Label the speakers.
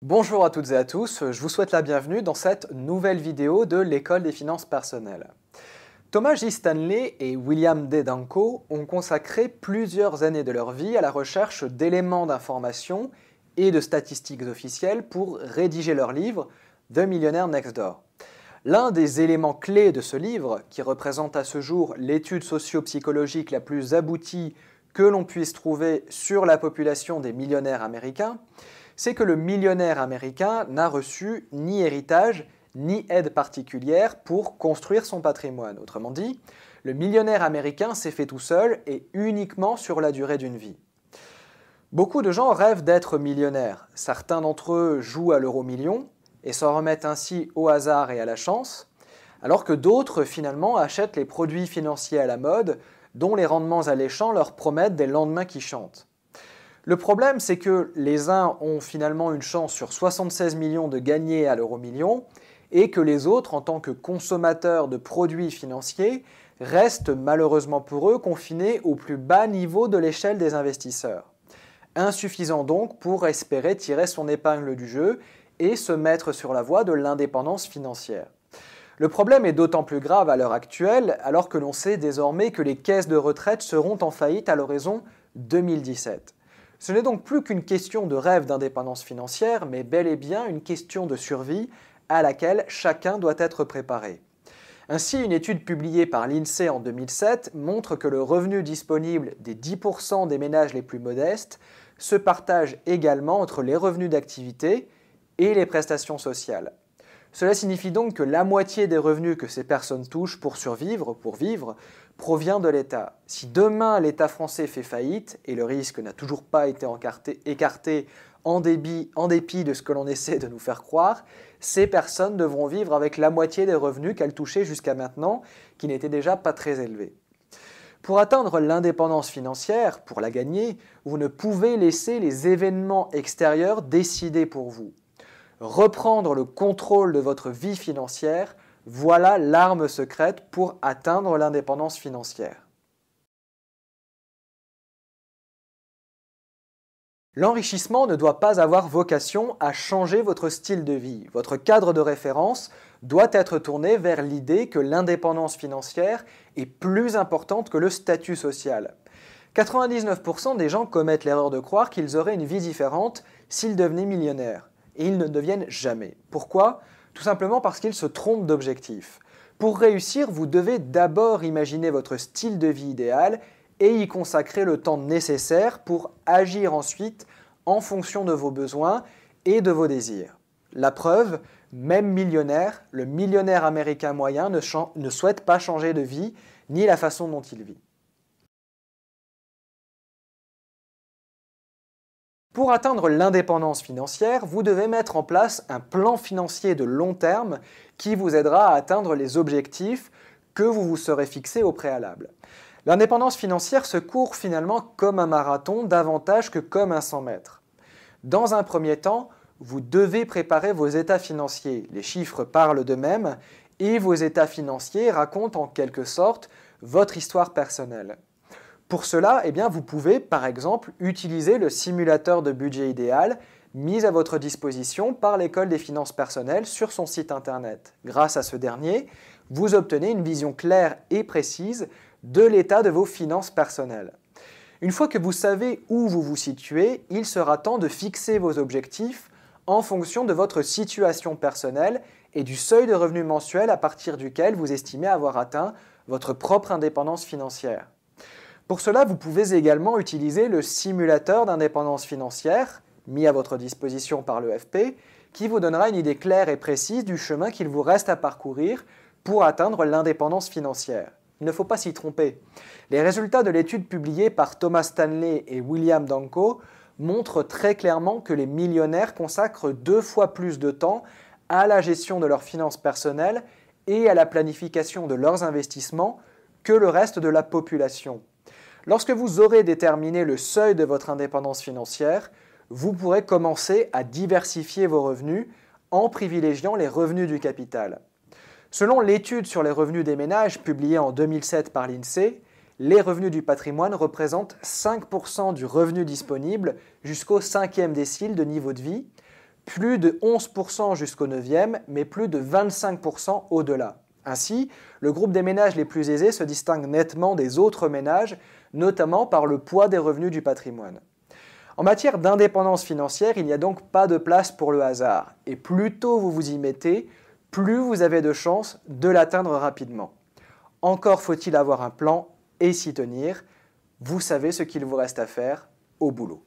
Speaker 1: Bonjour à toutes et à tous, je vous souhaite la bienvenue dans cette nouvelle vidéo de l'École des finances personnelles. Thomas J. Stanley et William D. Danko ont consacré plusieurs années de leur vie à la recherche d'éléments d'information et de statistiques officielles pour rédiger leur livre The Millionaire Next Door. L'un des éléments clés de ce livre, qui représente à ce jour l'étude socio-psychologique la plus aboutie que l'on puisse trouver sur la population des millionnaires américains, c'est que le millionnaire américain n'a reçu ni héritage ni aide particulière pour construire son patrimoine. Autrement dit, le millionnaire américain s'est fait tout seul et uniquement sur la durée d'une vie. Beaucoup de gens rêvent d'être millionnaires. Certains d'entre eux jouent à l'euro-million et s'en remettent ainsi au hasard et à la chance, alors que d'autres finalement achètent les produits financiers à la mode dont les rendements alléchants leur promettent des lendemains qui chantent. Le problème, c'est que les uns ont finalement une chance sur 76 millions de gagner à l'euro-million et que les autres, en tant que consommateurs de produits financiers, restent malheureusement pour eux confinés au plus bas niveau de l'échelle des investisseurs. Insuffisant donc pour espérer tirer son épingle du jeu et se mettre sur la voie de l'indépendance financière. Le problème est d'autant plus grave à l'heure actuelle, alors que l'on sait désormais que les caisses de retraite seront en faillite à l'horizon 2017. Ce n'est donc plus qu'une question de rêve d'indépendance financière, mais bel et bien une question de survie à laquelle chacun doit être préparé. Ainsi, une étude publiée par l'INSEE en 2007 montre que le revenu disponible des 10% des ménages les plus modestes se partage également entre les revenus d'activité et les prestations sociales. Cela signifie donc que la moitié des revenus que ces personnes touchent pour survivre, pour vivre, provient de l'État. Si demain l'État français fait faillite, et le risque n'a toujours pas été écarté en dépit de ce que l'on essaie de nous faire croire, ces personnes devront vivre avec la moitié des revenus qu'elles touchaient jusqu'à maintenant, qui n'étaient déjà pas très élevés. Pour atteindre l'indépendance financière, pour la gagner, vous ne pouvez laisser les événements extérieurs décider pour vous. Reprendre le contrôle de votre vie financière, voilà l'arme secrète pour atteindre l'indépendance financière. L'enrichissement ne doit pas avoir vocation à changer votre style de vie. Votre cadre de référence doit être tourné vers l'idée que l'indépendance financière est plus importante que le statut social. 99% des gens commettent l'erreur de croire qu'ils auraient une vie différente s'ils devenaient millionnaires. Et ils ne deviennent jamais. Pourquoi ? Tout simplement parce qu'ils se trompent d'objectif. Pour réussir, vous devez d'abord imaginer votre style de vie idéal et y consacrer le temps nécessaire pour agir ensuite en fonction de vos besoins et de vos désirs. La preuve, même millionnaire, le millionnaire américain moyen ne souhaite pas changer de vie ni la façon dont il vit. Pour atteindre l'indépendance financière, vous devez mettre en place un plan financier de long terme qui vous aidera à atteindre les objectifs que vous vous serez fixés au préalable. L'indépendance financière se court finalement comme un marathon davantage que comme un 100 mètres. Dans un premier temps, vous devez préparer vos états financiers. Les chiffres parlent d'eux-mêmes et vos états financiers racontent en quelque sorte votre histoire personnelle. Pour cela, vous pouvez par exemple utiliser le simulateur de budget idéal mis à votre disposition par l'École des finances personnelles sur son site internet. Grâce à ce dernier, vous obtenez une vision claire et précise de l'état de vos finances personnelles. Une fois que vous savez où vous vous situez, il sera temps de fixer vos objectifs en fonction de votre situation personnelle et du seuil de revenu mensuel à partir duquel vous estimez avoir atteint votre propre indépendance financière. Pour cela, vous pouvez également utiliser le simulateur d'indépendance financière, mis à votre disposition par l'EFP, qui vous donnera une idée claire et précise du chemin qu'il vous reste à parcourir pour atteindre l'indépendance financière. Il ne faut pas s'y tromper. Les résultats de l'étude publiée par Thomas Stanley et William Danko montrent très clairement que les millionnaires consacrent 2 fois plus de temps à la gestion de leurs finances personnelles et à la planification de leurs investissements que le reste de la population. Lorsque vous aurez déterminé le seuil de votre indépendance financière, vous pourrez commencer à diversifier vos revenus en privilégiant les revenus du capital. Selon l'étude sur les revenus des ménages publiée en 2007 par l'INSEE, les revenus du patrimoine représentent 5% du revenu disponible jusqu'au 5e décile de niveau de vie, plus de 11% jusqu'au 9e, mais plus de 25% au-delà. Ainsi, le groupe des ménages les plus aisés se distingue nettement des autres ménages, notamment par le poids des revenus du patrimoine. En matière d'indépendance financière, il n'y a donc pas de place pour le hasard, et plus tôt vous vous y mettez, plus vous avez de chances de l'atteindre rapidement. Encore faut-il avoir un plan et s'y tenir. Vous savez ce qu'il vous reste à faire, au boulot.